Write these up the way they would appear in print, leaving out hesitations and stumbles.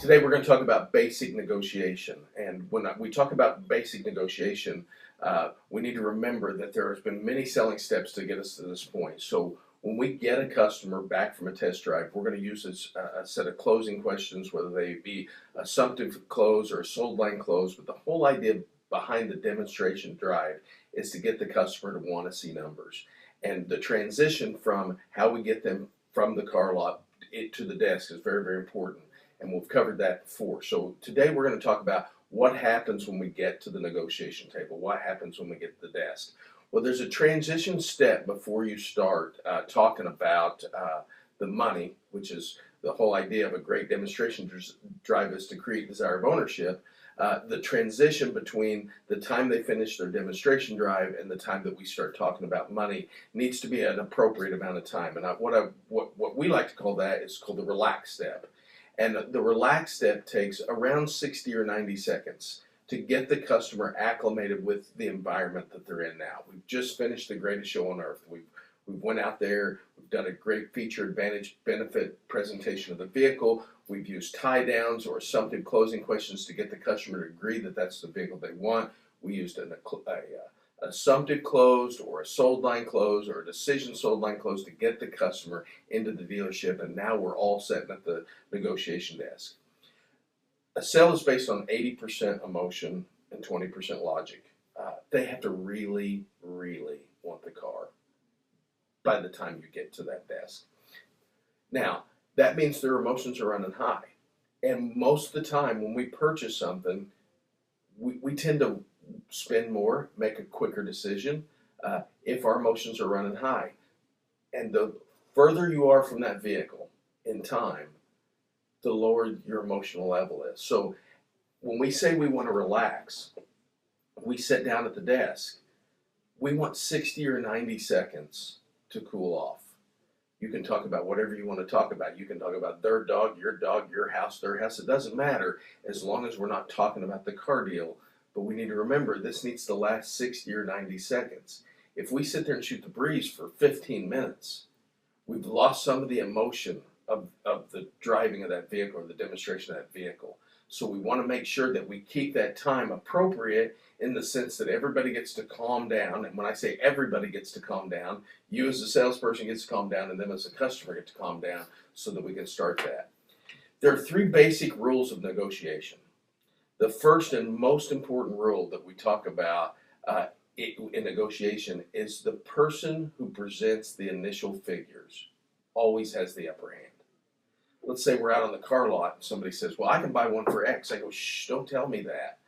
Today we're going to talk about basic negotiation. And when we talk about basic negotiation, we need to remember that there has been many selling steps to get us to this point. So when we get a customer back from a test drive, we're going to use a set of closing questions, whether they be assumptive close or a sold line close. But the whole idea behind the demonstration drive is to get the customer to want to see numbers. And the transition from how we get them from the car lot to the desk is very, very important. And we've covered that before. So today we're going to talk about what happens when we get to the negotiation table. What happens when we get to the desk? Well, there's a transition step before you start talking about the money, which is the whole idea of a great demonstration drive is to create desire of ownership. The transition between the time they finish their demonstration drive and the time that we start talking about money needs to be an appropriate amount of time. And what we like to call that is called the relax step. And the relax step takes around 60 or 90 seconds to get the customer acclimated with the environment that they're in now. We've just finished the greatest show on earth. We've went out there, we've done a great feature advantage benefit presentation of the vehicle. We've used tie downs or assumptive closing questions to get the customer to agree that that's the vehicle they want. We used an assumptive close or a sold line close or a decision sold line close to get the customer into the dealership, and now we're all sitting at the negotiation desk. A sale is based on 80% emotion and 20% logic. They have to really, really want the car by the time you get to that desk. Now, that means their emotions are running high. And most of the time when we purchase something, we tend to spend more, make a quicker decision if our emotions are running high. And the further you are from that vehicle in time, the lower your emotional level is. So when we say we want to relax, we sit down at the desk, we want 60 or 90 seconds to cool off. You can talk about whatever you want to talk about. You can talk about their dog, your house, their house. It doesn't matter as long as we're not talking about the car deal. But we need to remember this needs to last 60 or 90 seconds. If we sit there and shoot the breeze for 15 minutes, we've lost some of the emotion of the driving of that vehicle or the demonstration of that vehicle. So we want to make sure that we keep that time appropriate in the sense that everybody gets to calm down. And when I say everybody gets to calm down, you as a salesperson gets to calm down and them as a customer get to calm down so that we can start that. There are three basic rules of negotiation. The first and most important rule that we talk about in negotiation is the person who presents the initial figures always has the upper hand. Let's say we're out on the car lot and somebody says, well, I can buy one for X. I go, shh, don't tell me that.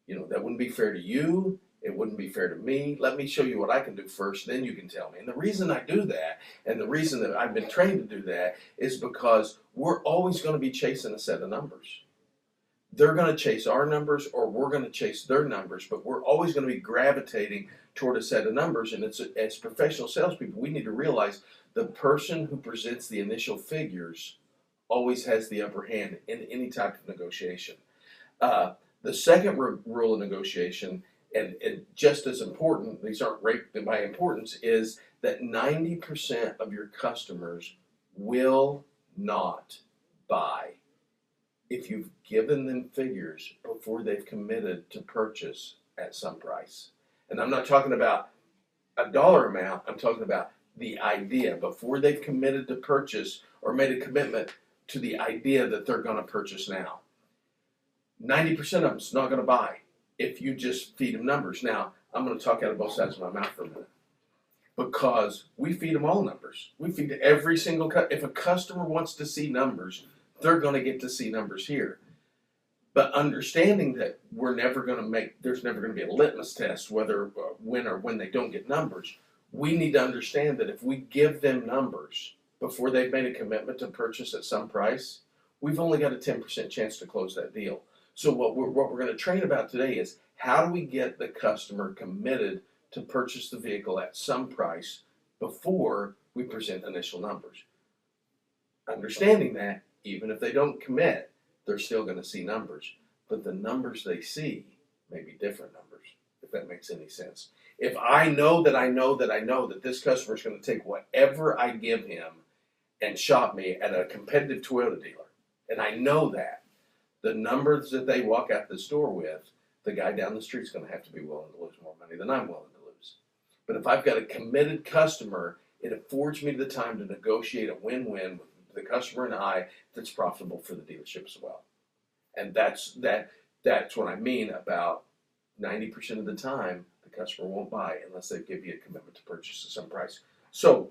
That wouldn't be fair to you. It wouldn't be fair to me. Let me show you what I can do first, then you can tell me. And the reason I do that, and the reason that I've been trained to do that, is because we're always going to be chasing a set of numbers. They're going to chase our numbers or we're going to chase their numbers, but we're always going to be gravitating toward a set of numbers. And as professional salespeople, we need to realize the person who presents the initial figures always has the upper hand in any type of negotiation. The second rule of negotiation, and just as important, these aren't ranked by importance, is that 90% of your customers will not buy if you've given them figures before they've committed to purchase at some price. And I'm not talking about a dollar amount, I'm talking about the idea before they've committed to purchase or made a commitment to the idea that they're going to purchase now. 90% of them's not going to buy if you just feed them numbers. Now, I'm going to talk out of both sides of my mouth for a minute because we feed them all numbers. We feed every single if a customer wants to see numbers, they're going to get to see numbers here. But understanding that there's never going to be a litmus test whether when or when they don't get numbers, we need to understand that if we give them numbers before they've made a commitment to purchase at some price, we've only got a 10% chance to close that deal. So what we're going to train about today is how do we get the customer committed to purchase the vehicle at some price before we present initial numbers. Understanding that even if they don't commit, they're still going to see numbers. But the numbers they see may be different numbers, if that makes any sense. If I know that this customer is going to take whatever I give him and shop me at a competitive Toyota dealer, and I know that, the numbers that they walk out the store with, the guy down the street's going to have to be willing to lose more money than I'm willing to lose. But if I've got a committed customer, it affords me the time to negotiate a win-win with the customer and I that's profitable for the dealership as well. And that's what I mean about 90% of the time the customer won't buy unless they give you a commitment to purchase at some price. So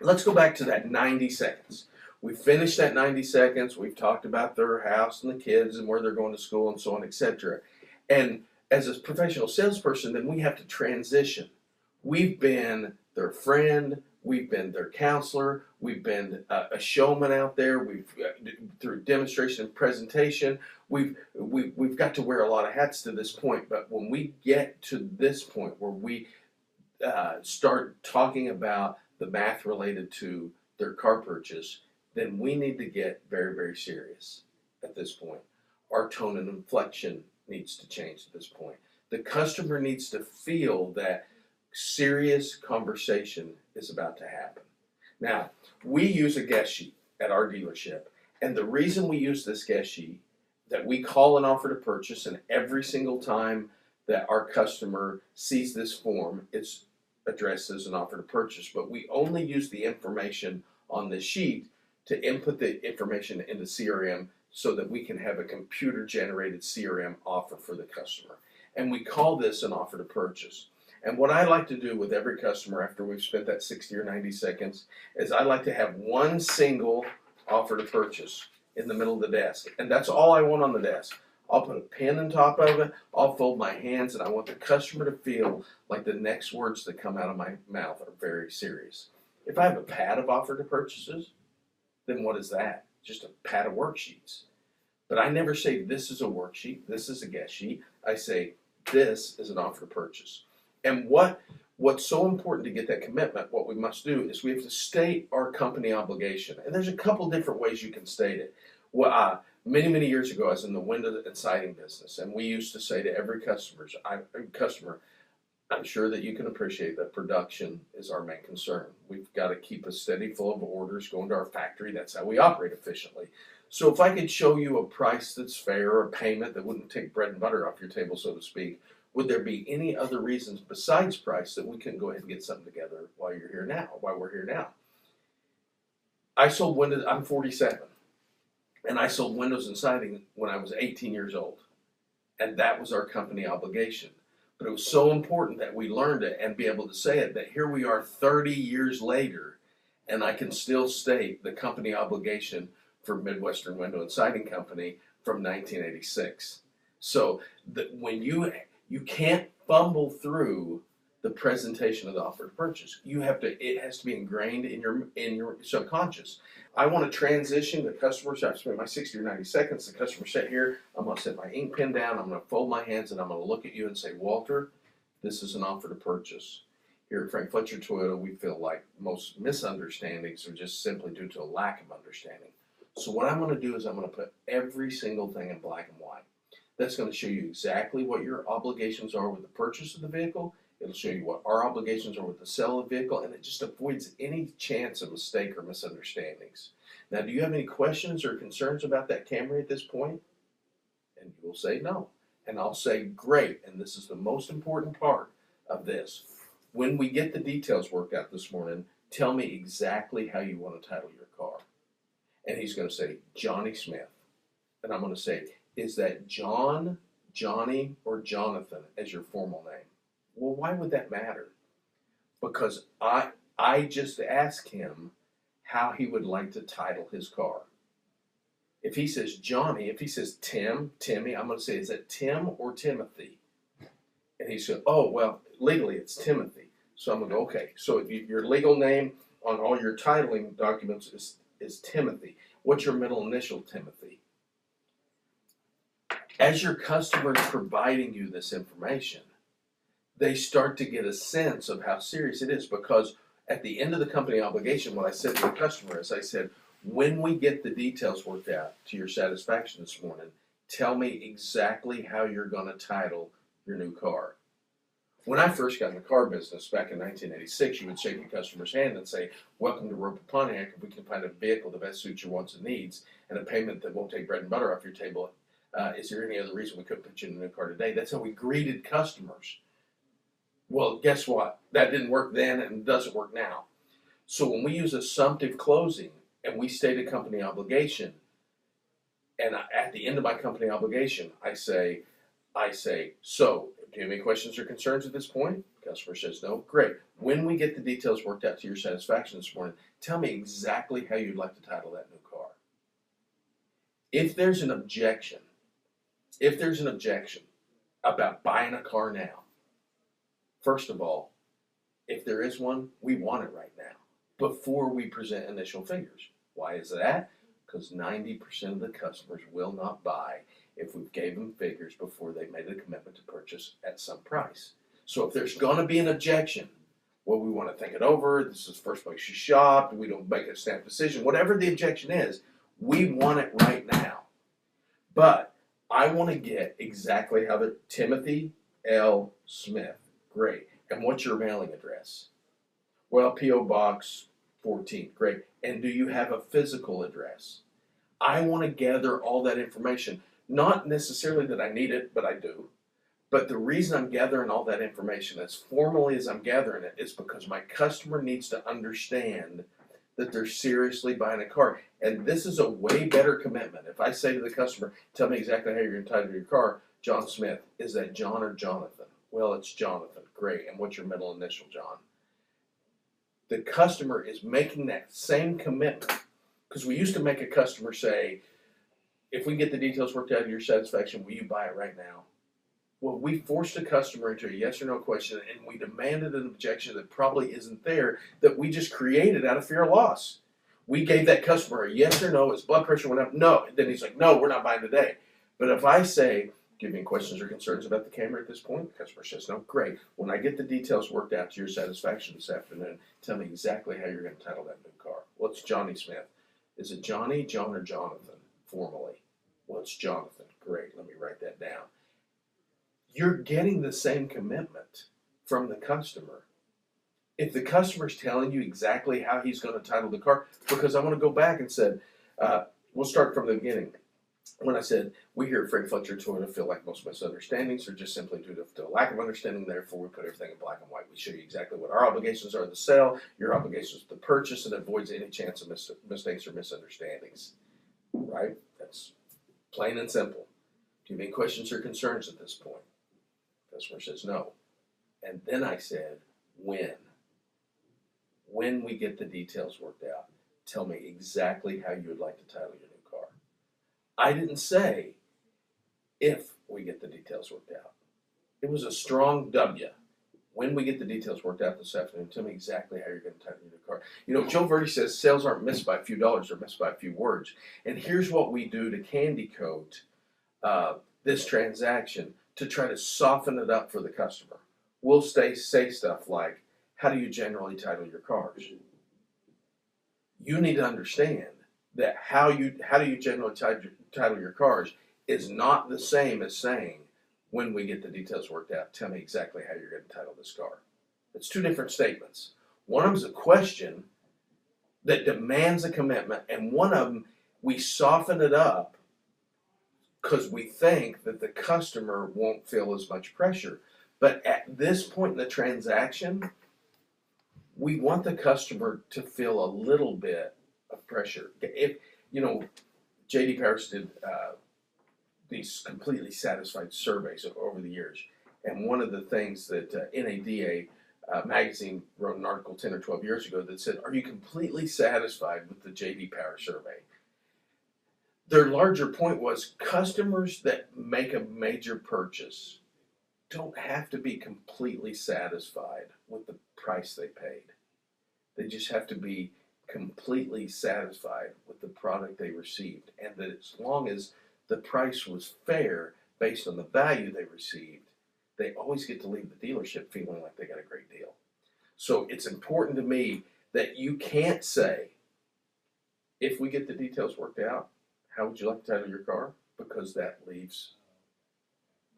let's go back to that 90 seconds. We finished that 90 seconds. We've talked about their house and the kids and where they're going to school and so on, etc. And as a professional salesperson, then we have to transition. We've been their friend. We've been their counselor. We've been a showman out there. We've through demonstration and presentation. We've got to wear a lot of hats to this point. But when we get to this point where we start talking about the math related to their car purchase, then we need to get very, very serious at this point. Our tone and inflection needs to change at this point. The customer needs to feel that serious conversation is about to happen. Now, we use a guest sheet at our dealership, and the reason we use this guest sheet that we call an offer to purchase, and every single time that our customer sees this form, it's addressed as an offer to purchase, but we only use the information on the sheet to input the information into CRM so that we can have a computer-generated CRM offer for the customer. And we call this an offer to purchase. And what I like to do with every customer after we've spent that 60 or 90 seconds is I like to have one single offer to purchase in the middle of the desk. And that's all I want on the desk. I'll put a pen on top of it, I'll fold my hands, and I want the customer to feel like the next words that come out of my mouth are very serious. If I have a pad of offer to purchases, then what is that? Just a pad of worksheets. But I never say this is a worksheet, this is a guest sheet. I say this is an offer to purchase. And what's so important to get that commitment, what we must do is we have to state our company obligation. And there's a couple different ways you can state it. Well, many years ago, I was in the window and siding business, and we used to say to every customer, I'm sure that you can appreciate that production is our main concern. We've got to keep a steady flow of orders going to our factory. That's how we operate efficiently. So if I could show you a price that's fair, or a payment that wouldn't take bread and butter off your table, so to speak, would there be any other reasons besides price that we can go ahead and get something together while we're here now? I sold windows, I'm 47, and I sold windows and siding when I was 18 years old. And that was our company obligation. But it was so important that we learned it and be able to say it, that here we are 30 years later, and I can still state the company obligation for Midwestern Window and Siding Company from 1986. So when you can't fumble through the presentation of the offer to purchase. It has to be ingrained in your subconscious. I want to transition the customer, so I've spent my 60 or 90 seconds, the customer sat here, I'm going to set my ink pen down, I'm going to fold my hands, and I'm going to look at you and say, Walter, this is an offer to purchase. Here at Frank Fletcher Toyota, we feel like most misunderstandings are just simply due to a lack of understanding. So what I'm going to do is I'm going to put every single thing in black and white. That's going to show you exactly what your obligations are with the purchase of the vehicle. It'll show you what our obligations are with the sale of the vehicle, and it just avoids any chance of mistake or misunderstandings. Now, do you have any questions or concerns about that, Camry, at this point? And you will say no. And I'll say, great, and this is the most important part of this. When we get the details worked out this morning, tell me exactly how you want to title your car. And he's going to say, Johnny Smith. And I'm going to say, is that John, Johnny, or Jonathan as your formal name? Well, why would that matter? Because I just asked him how he would like to title his car. If he says Johnny, if he says Tim, Timmy, I'm going to say, is that Tim or Timothy? And he said, oh, well, legally it's Timothy. So I'm going to go, okay, so your legal name on all your titling documents is Timothy. What's your middle initial, Timothy? As your customer is providing you this information, they start to get a sense of how serious it is, because at the end of the company obligation, what I said to the customer is, I said, when we get the details worked out to your satisfaction this morning, tell me exactly how you're going to title your new car. When I first got in the car business back in 1986, you would shake a customer's hand and say, welcome to Roper Pontiac. If we can find a vehicle that best suits your wants and needs and a payment that won't take bread and butter off your table, Is there any other reason we couldn't put you in a new car today? That's how we greeted customers. Well, guess what? That didn't work then and doesn't work now. So when we use assumptive closing and we state a company obligation, and at the end of my company obligation, I say, so, do you have any questions or concerns at this point? The customer says no. Great. When we get the details worked out to your satisfaction this morning, tell me exactly how you'd like to title that new car. If there's an objection about buying a car now, first of all, if there is one, we want it right now before we present initial figures. Why is that? Because 90% of the customers will not buy if we gave them figures before they made a commitment to purchase at some price. So if there's going to be an objection, well, we want to think it over. This is the first place you shopped. We don't make a snap decision. Whatever the objection is, we want it right now. But I want to get exactly how the Timothy L. Smith. Great. And what's your mailing address? Well, P.O. Box 14. Great. And do you have a physical address? I want to gather all that information. Not necessarily that I need it, but I do. But the reason I'm gathering all that information as formally as I'm gathering it is because my customer needs to understand that they're seriously buying a car. And this is a way better commitment. If I say to the customer, tell me exactly how you're going to title your car, John Smith, is that John or Jonathan? Well, it's Jonathan. Great. And what's your middle initial, John? The customer is making that same commitment. Because we used to make a customer say, if we get the details worked out to your satisfaction, will you buy it right now? Well, we forced a customer into a yes or no question, and we demanded an objection that probably isn't there, that we just created out of fear of loss. We gave that customer a yes or no, his blood pressure went up, no. And then he's like, no, we're not buying today. But if I say, give me questions or concerns about the Camry at this point, the customer says no, great. When I get the details worked out to your satisfaction this afternoon, tell me exactly how you're going to title that new car. Well, it's Johnny Smith. Is it Johnny, John, or Jonathan, formally? Well, it's Jonathan. Great, let me write that down. You're getting the same commitment from the customer. If the customer's telling you exactly how he's going to title the car, because I want to go back and said, we'll start from the beginning. When I said, we here at Frank Fletcher Toyota feel like most misunderstandings are just simply due to a lack of understanding, therefore we put everything in black and white. We show you exactly what our obligations are to sell, your obligations to purchase, and avoids any chance of mistakes or misunderstandings. Right? That's plain and simple. Do you have any questions or concerns at this point? Customer says no. And then I said, when? When we get the details worked out, tell me exactly how you would like to title your new car. I didn't say if we get the details worked out. It was a strong W. When we get the details worked out this afternoon, tell me exactly how you're going to title your new car. You know, Joe Verdi says sales aren't missed by a few dollars, they're missed by a few words. And here's what we do to candy coat this transaction to try to soften it up for the customer. We'll say stuff like, how do you generally title your cars? You need to understand that how do you generally title your cars is not the same as saying, when we get the details worked out, tell me exactly how you're going to title this car. It's two different statements. One of them is a question that demands a commitment, and one of them, we soften it up because we think that the customer won't feel as much pressure. But at this point in the transaction, we want the customer to feel a little bit of pressure. If, you know, J.D. Powers did these completely satisfied surveys over the years. And one of the things that NADA magazine wrote an article 10 or 12 years ago that said, are you completely satisfied with the J.D. Powers survey? Their larger point was customers that make a major purchase don't have to be completely satisfied with the price they paid. They just have to be completely satisfied with the product they received. And that as long as the price was fair based on the value they received, they always get to leave the dealership feeling like they got a great deal. So it's important to me that you can't say, if we get the details worked out, how would you like to title your car? Because that leaves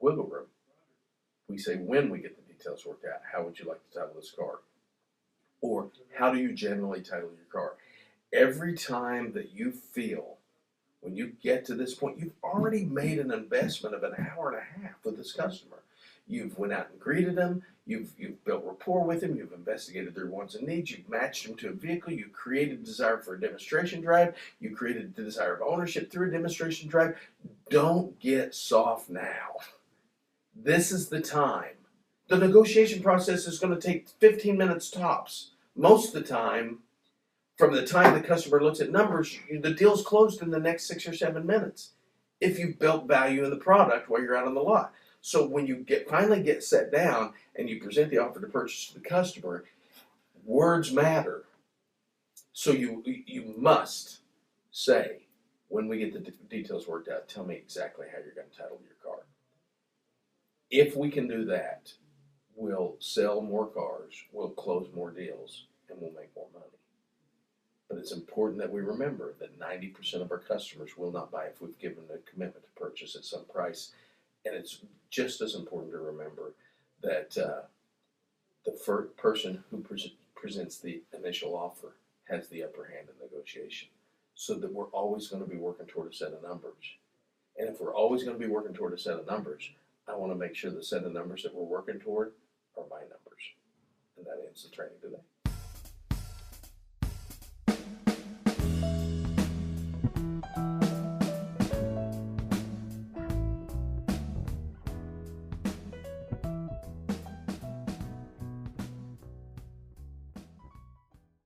wiggle room. We say, when we get the details worked out, how would you like to title this car? Or how do you generally title your car? Every time that you feel When you get to this point, you've already made an investment of an hour and a half with this customer. You've went out and greeted them. You've built rapport with them. You've investigated their wants and needs. You've matched them to a vehicle. You've created desire for a demonstration drive. You created the desire of ownership through a demonstration drive. Don't get soft now. This is the time. The negotiation process is going to take 15 minutes tops. Most of the time, from the time the customer looks at numbers, the deal's closed in the next 6 or 7 minutes if you've built value in the product while you're out on the lot. So when you finally get set down and you present the offer to purchase to the customer, words matter. So you must say, when we get the details worked out, tell me exactly how you're going to title your car. If we can do that, we'll sell more cars, we'll close more deals, and we'll make more money. But it's important that we remember that 90% of our customers will not buy if we've given a commitment to purchase at some price. And it's just as important to remember that the first person who presents the initial offer has the upper hand in negotiation. So that we're always going to be working toward a set of numbers. And if we're always going to be working toward a set of numbers, I want to make sure the set of numbers that we're working toward are my numbers. And that ends the training today.